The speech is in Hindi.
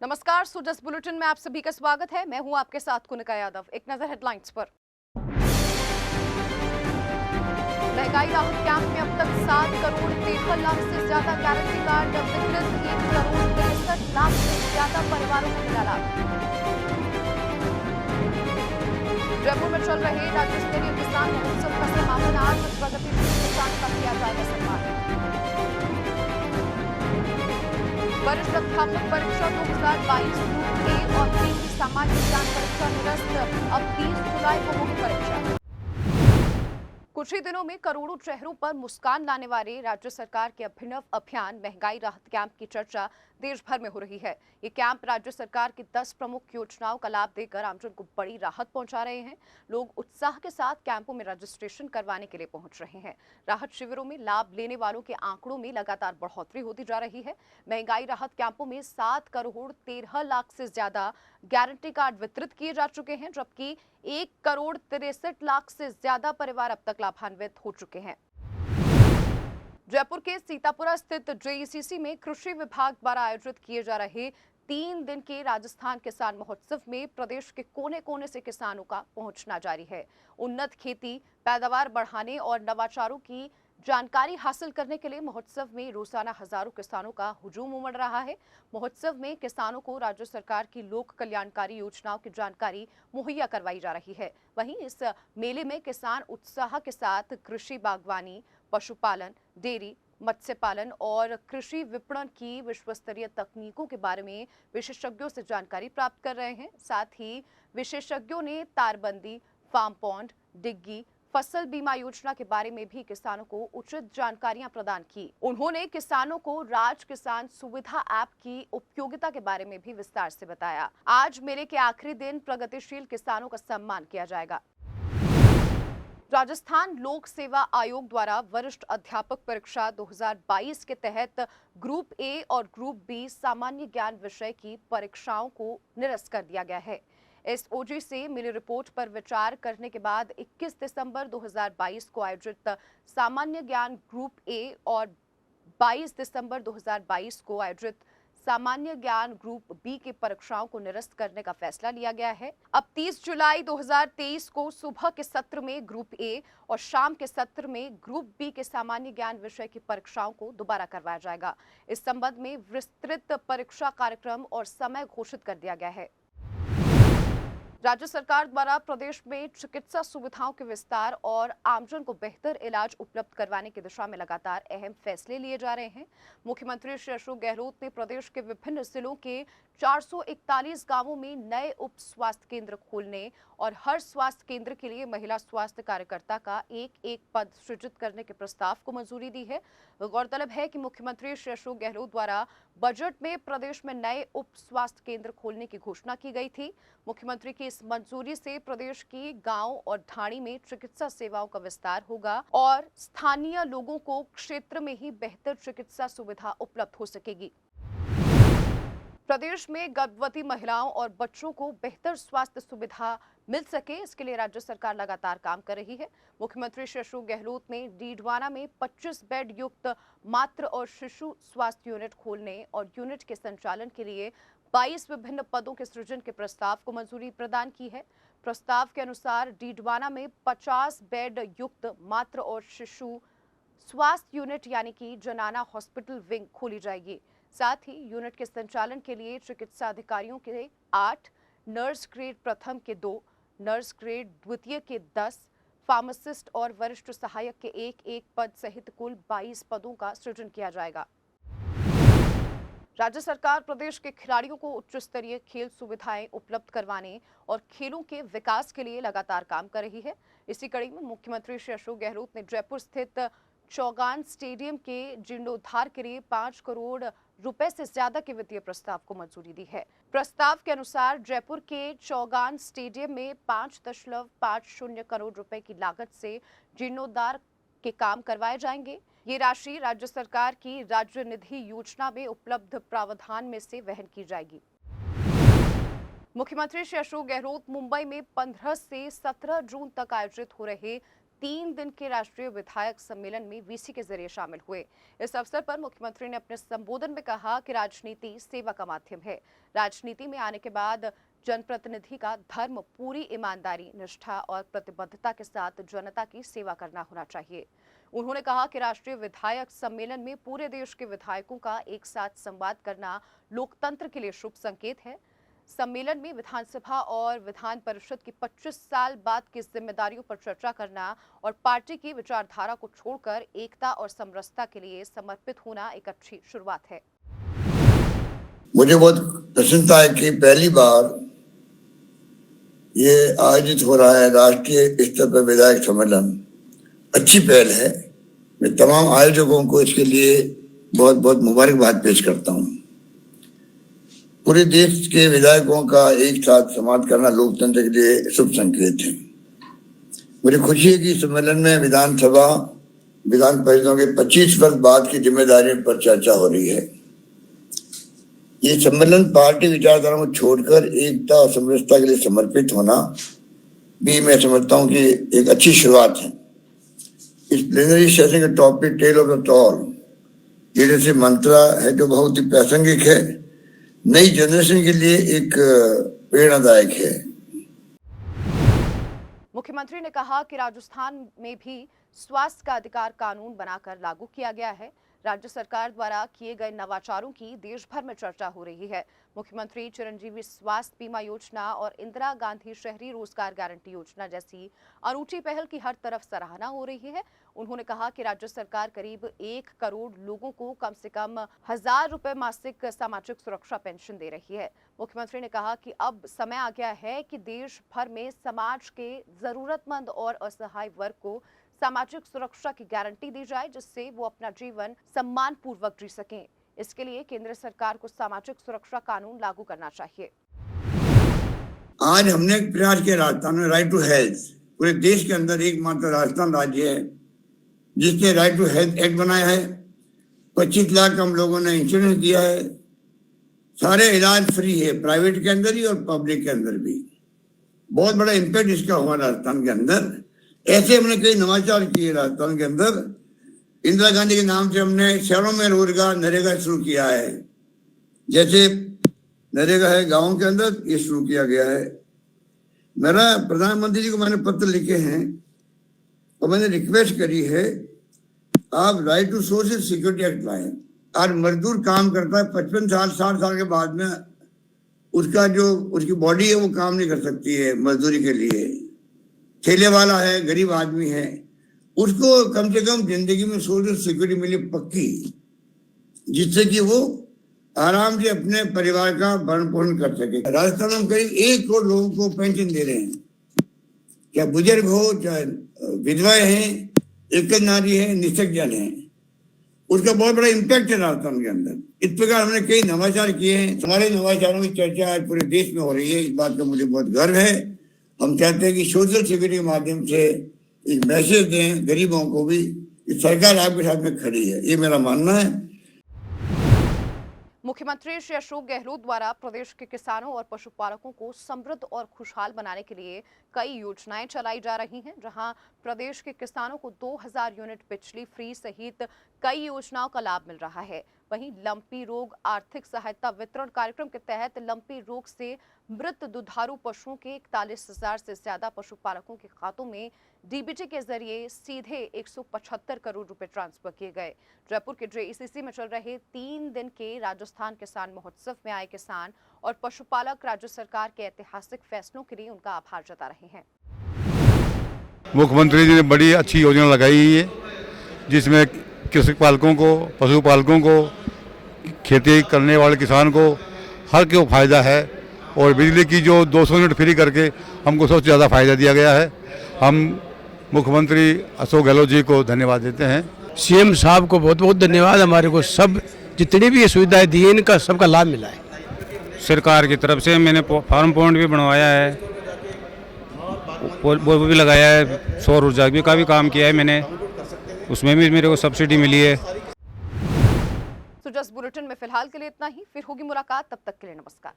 नमस्कार, सुजस बुलेटिन में आप सभी का स्वागत है। मैं हूं आपके साथ कुनिका यादव। एक नजर हेडलाइंस पर। महंगाई राहत कैंप में अब तक 7 करोड़ 13 लाख से ज्यादा गारंटी कार्ड वितरित। 1 करोड़ 63 लाख से ज्यादा परिवारों को मिला लाभ। जयपुर में चल रहे राज्य स्तरीय किसान महोत्सव का समापन आज। प्रगतिशील किसान का किया जाएगा सम्मान। वरिष्ठ अध्यापक परीक्षा 2022 ग्रुप ए और बी की सामान्य ज्ञान परीक्षा निरस्त। अब 30 जुलाई को होगी परीक्षा। कुछ ही दिनों में करोड़ों चेहरों पर मुस्कान लाने वाले राज्य सरकार के अभिनव अभियान महंगाई राहत कैंप की चर्चा देश भर में हो रही है। ये कैंप राज्य सरकार की 10 प्रमुख योजनाओं का लाभ देकर आमजन को बड़ी राहत पहुंचा रहे हैं। लोग उत्साह के साथ कैंपों में रजिस्ट्रेशन करवाने के लिए पहुंच रहे हैं। राहत शिविरों में लाभ लेने वालों के आंकड़ों में लगातार बढ़ोतरी होती जा रही है। महंगाई राहत कैंपों में 7 करोड़ 13 लाख से ज्यादा गारंटी कार्ड वितरित किए जा चुके हैं, जबकि 1 करोड़ 63 लाख से ज्यादा परिवार अब तक लाभान्वित हो चुके हैं। जयपुर के सीतापुरा स्थित जेईसीसी में कृषि विभाग द्वारा आयोजित किए जा रहे 3 दिन के राजस्थान किसान महोत्सव में प्रदेश के कोने कोने से किसानों का पहुंचना जारी है। उन्नत खेती, पैदावार बढ़ाने और नवाचारों की जानकारी हासिल करने के लिए महोत्सव में रोजाना हजारों किसानों का हुजूम उमड़ रहा है। महोत्सव में किसानों को राज्य सरकार की लोक कल्याणकारी योजनाओं की जानकारी मुहैया करवाई जा रही है। वहीं इस मेले में किसान उत्साह के साथ कृषि, बागवानी, पशुपालन, डेयरी, मत्स्य पालन और कृषि विपणन की विश्वस्तरीय तकनीकों के बारे में विशेषज्ञों से जानकारी प्राप्त कर रहे हैं। साथ ही विशेषज्ञों ने तारबंदी, फार्म पॉन्ड, डिग्गी, फसल बीमा योजना के बारे में भी किसानों को उचित जानकारियां प्रदान की। उन्होंने किसानों को राज किसान सुविधा ऐप की उपयोगिता के बारे में भी विस्तार से बताया। आज मेले के आखिरी दिन प्रगतिशील किसानों का सम्मान किया जाएगा। राजस्थान लोक सेवा आयोग द्वारा वरिष्ठ अध्यापक परीक्षा 2022 के तहत ग्रुप ए और ग्रुप बी सामान्य ज्ञान विषय की परीक्षाओं को निरस्त कर दिया गया है। एसओजी से मिली रिपोर्ट पर विचार करने के बाद 21 दिसंबर 2022 को आयोजित सामान्य ज्ञान ग्रुप ए और 22 दिसंबर 2022 को आयोजित सामान्य ज्ञान ग्रुप बी की परीक्षाओं को निरस्त करने का फैसला लिया गया है। अब 30 जुलाई 2023 को सुबह के सत्र में ग्रुप ए और शाम के सत्र में ग्रुप बी के सामान्य ज्ञान विषय की परीक्षाओं को दोबारा करवाया जाएगा। इस संबंध में विस्तृत परीक्षा कार्यक्रम और समय घोषित कर दिया गया है। राज्य सरकार द्वारा प्रदेश में चिकित्सा सुविधाओं के विस्तार और आमजन को बेहतर इलाज उपलब्ध करवाने की दिशा में लगातार अहम फैसले लिए जा रहे हैं। मुख्यमंत्री श्री अशोक गहलोत ने प्रदेश के विभिन्न जिलों के 441 गांवों में नए उप स्वास्थ्य केंद्र खोलने और हर स्वास्थ्य केंद्र के लिए महिला स्वास्थ्य कार्यकर्ता का एक पद सृजित करने के प्रस्ताव को मंजूरी दी है। गौरतलब है कि मुख्यमंत्री श्री अशोक गहलोत द्वारा बजट में प्रदेश में नए उप स्वास्थ्य केंद्र खोलने की घोषणा की गई थी। मुख्यमंत्री की इस मंजूरी से प्रदेश की गांव और ढाणी में चिकित्सा सेवाओं का विस्तार होगा और स्थानीय लोगों को क्षेत्र में ही बेहतर चिकित्सा सुविधा उपलब्ध हो सकेगी। प्रदेश में गर्भवती महिलाओं और बच्चों को बेहतर स्वास्थ्य सुविधा मिल सके, इसके लिए राज्य सरकार लगातार काम कर रही है। मुख्यमंत्री श्री अशोक गहलोत ने डीडवाना में 25 बेड युक्त मातृ और शिशु स्वास्थ्य यूनिट खोलने और यूनिट के संचालन के लिए 22 विभिन्न पदों के सृजन के प्रस्ताव को मंजूरी प्रदान की है। प्रस्ताव के अनुसार डीडवाना में 50 बेड युक्त मातृ और शिशु स्वास्थ्य यूनिट यानी कि जनाना हॉस्पिटल विंग खोली जाएगी। साथ ही यूनिट के संचालन के लिए चिकित्सा अधिकारियों के 8, नर्स ग्रेड प्रथम के 2, नर्स ग्रेड द्वितीय के 10, फार्मासिस्ट और वरिष्ठ सहायक के एक पद सहित कुल 22 पदों का सृजन किया जाएगा। राज्य सरकार प्रदेश के खिलाड़ियों को उच्च स्तरीय खेल सुविधाएं उपलब्ध करवाने और खेलों के विकास के लिए लगातार काम कर रही है। इसी कड़ी में मुख्यमंत्री श्री अशोक गहलोत ने जयपुर स्थित चौगान स्टेडियम के जीर्णोद्धार के लिए 5 करोड़ रुपए से ज्यादा के वित्तीय प्रस्ताव को मंजूरी दी है। प्रस्ताव के अनुसार जयपुर के चौगान स्टेडियम में 5.50 करोड़ रुपए की लागत से जीर्णोद्धार के काम करवाए जाएंगे। ये राशि राज्य सरकार की राज्य निधि योजना में उपलब्ध प्रावधान में से वहन की जाएगी। मुख्यमंत्री श्री अशोक गहलोत मुंबई में 15 से 17 जून तक आयोजित हो रहे 3 दिन के राष्ट्रीय विधायक सम्मेलन में वीसी के जरिए शामिल हुए। इस अवसर पर मुख्यमंत्री ने अपने संबोधन में कहा कि राजनीति सेवा का माध्यम है। राजनीति में आने के बाद जनप्रतिनिधि का धर्म पूरी ईमानदारी, निष्ठा और प्रतिबद्धता के साथ जनता की सेवा करना होना चाहिए। उन्होंने कहा कि राष्ट्रीय विधायक सम्मेलन में पूरे देश के विधायकों का एक साथ संवाद करना लोकतंत्र के लिए शुभ संकेत है। सम्मेलन में विधानसभा और विधान परिषद की 25 साल बाद की जिम्मेदारियों पर चर्चा करना और पार्टी की विचारधारा को छोड़कर एकता और समरसता के लिए समर्पित होना एक अच्छी शुरुआत है। मुझे बहुत प्रसन्नता है कि पहली बार ये आयोजित हो रहा है राष्ट्रीय स्तर पर विधायक सम्मेलन। अच्छी पहल है। मैं तमाम आयोजकों को इसके लिए बहुत बहुत मुबारकबाद पेश करता हूँ। पूरे देश के विधायकों का एक साथ संवाद करना लोकतंत्र के लिए शुभ संकेत है। मुझे खुशी है कि सम्मेलन में विधानसभा विधान परिषदों के 25 वर्ष बाद की जिम्मेदारियों पर चर्चा हो रही है। ये सम्मेलन पार्टी विचारधारा को छोड़कर एकता और समरसता के लिए समर्पित होना भी मैं समझता हूँ कि एक अच्छी शुरुआत है। इस प्लेनरी सेशन का topic tale of the tall leadership मंत्र है जो बहुत ही प्रासंगिक है, नई जनरेशन के लिए एक प्रेरणादायक है। मुख्यमंत्री ने कहा कि राजस्थान में भी स्वास्थ्य का अधिकार कानून बनाकर लागू किया गया है। राज्य सरकार द्वारा किए गए नवाचारों की देश भर में चर्चा हो रही है। मुख्यमंत्री चिरंजीवी स्वास्थ्य बीमा योजना और इंदिरा गांधी शहरी रोजगार गारंटी योजना जैसी अनूठी पहल की हर तरफ सराहना हो रही है। उन्होंने कहा कि राज्य सरकार करीब 1 करोड़ लोगों को कम से कम 1000 रुपए मासिक सामाजिक सुरक्षा पेंशन दे रही है। मुख्यमंत्री ने कहा कि अब समय आ गया है कि देश भर में समाज के जरूरतमंद और असहाय वर्ग को सामाजिक सुरक्षा की गारंटी दी जाए, जिससे वो अपना जीवन सम्मान पूर्वक जी सकें। इसके लिए केंद्र सरकार को सामाजिक सुरक्षा कानून लागू करना चाहिए। आज हमने एक प्रयास किया राजस्थान में राइट टू हेल्थ। पूरे देश के अंदर एकमात्र राजस्थान राज्य है जिसने राइट टू हेल्थ एक्ट बनाया है। 25 लाख हम लोगों ने इंश्योरेंस दिया है। सारे इलाज फ्री है, प्राइवेट के अंदर ही और पब्लिक के अंदर भी। बहुत बड़ा इम्पैक्ट इसका हुआ राजस्थान के अंदर। ऐसे हमने कई नवाचार किए राजस्थान के अंदर। इंदिरा गांधी के नाम से हमने शहरों में रोजगार नरेगा शुरू किया है। जैसे नरेगा है गाँव के अंदर, ये शुरू किया गया है। मेरा प्रधानमंत्री जी को मैंने पत्र लिखे हैं और मैंने रिक्वेस्ट करी है आप right to social security act लाएं। आज मजदूर काम करता है 55 साल 60 साल के बाद में उसका जो उसकी बॉडी है वो काम नहीं कर सकती है मजदूरी के लिए। ठेले वाला है, गरीब आदमी है, उसको कम से कम जिंदगी में सोशल सिक्योरिटी मिले पक्की, जिससे कि वो आराम से अपने परिवार का भरण पोषण कर सके। राजस्थान में करीब 1 करोड़ लोगों को पेंशन दे रहे हैं, चाहे बुजुर्ग हो, चाहे विधवाएं हैं, एकल नारी है, निःशक्तजन है। उसका बहुत बड़ा इम्पैक्ट है राजस्थान के अंदर। इस प्रकार हमने कई नवाचार किए हैं। हमारे नवाचारों की चर्चा आज पूरे देश में हो रही है। इस बात का मुझे बहुत गर्व है। हम चाहते हैं कि सोशल सिक्योरिटी के माध्यम से एक मैसेज दें गरीबों को भी कि सरकार आपके साथ में खड़ी है। ये मेरा मानना है। मुख्यमंत्री श्री अशोक गहलोत द्वारा प्रदेश के किसानों और पशुपालकों को समृद्ध और खुशहाल बनाने के लिए कई योजनाएं चलाई जा रही हैं, जहां प्रदेश के किसानों को 2000 यूनिट बिजली फ्री सहित कई योजनाओं का लाभ मिल रहा है। वहीं लंपी रोग आर्थिक सहायता वितरण कार्यक्रम के तहत लंपी रोग से मृत दुधारू पशुओं के 41,000 से ज्यादा पशुपालकों के खातों में डीबीटी के जरिए सीधे 175 करोड़ रुपए ट्रांसफर किए गए। जयपुर के जेईसीसी में चल रहे 3 दिन के राजस्थान किसान महोत्सव में आए किसान और पशुपालक राज्य सरकार के ऐतिहासिक फैसलों के लिए उनका आभार जता रहे हैं। मुख्यमंत्री जी ने बड़ी अच्छी योजना लगाई है, जिसमें कृषि पालकों को, पशुपालकों को, खेती करने वाले किसान को हर को फायदा है। और बिजली की जो 200 यूनिट फ्री करके हमको सबसे ज़्यादा फायदा दिया गया है। हम मुख्यमंत्री अशोक गहलोत जी को धन्यवाद देते हैं। सीएम साहब को बहुत बहुत धन्यवाद। हमारे को सब जितनी भी ये सुविधाएं दी इनका सबका लाभ मिला है। सरकार की तरफ से मैंने फार्म पॉइंट भी बनवाया है, वो भी लगाया है, सौर ऊर्जा का भी काम किया है मैंने, उसमें भी मेरे को सब्सिडी मिली है। तो जस्ट बुलेटिन में फिलहाल के लिए इतना ही। फिर होगी मुलाकात, तब तक के लिए नमस्कार।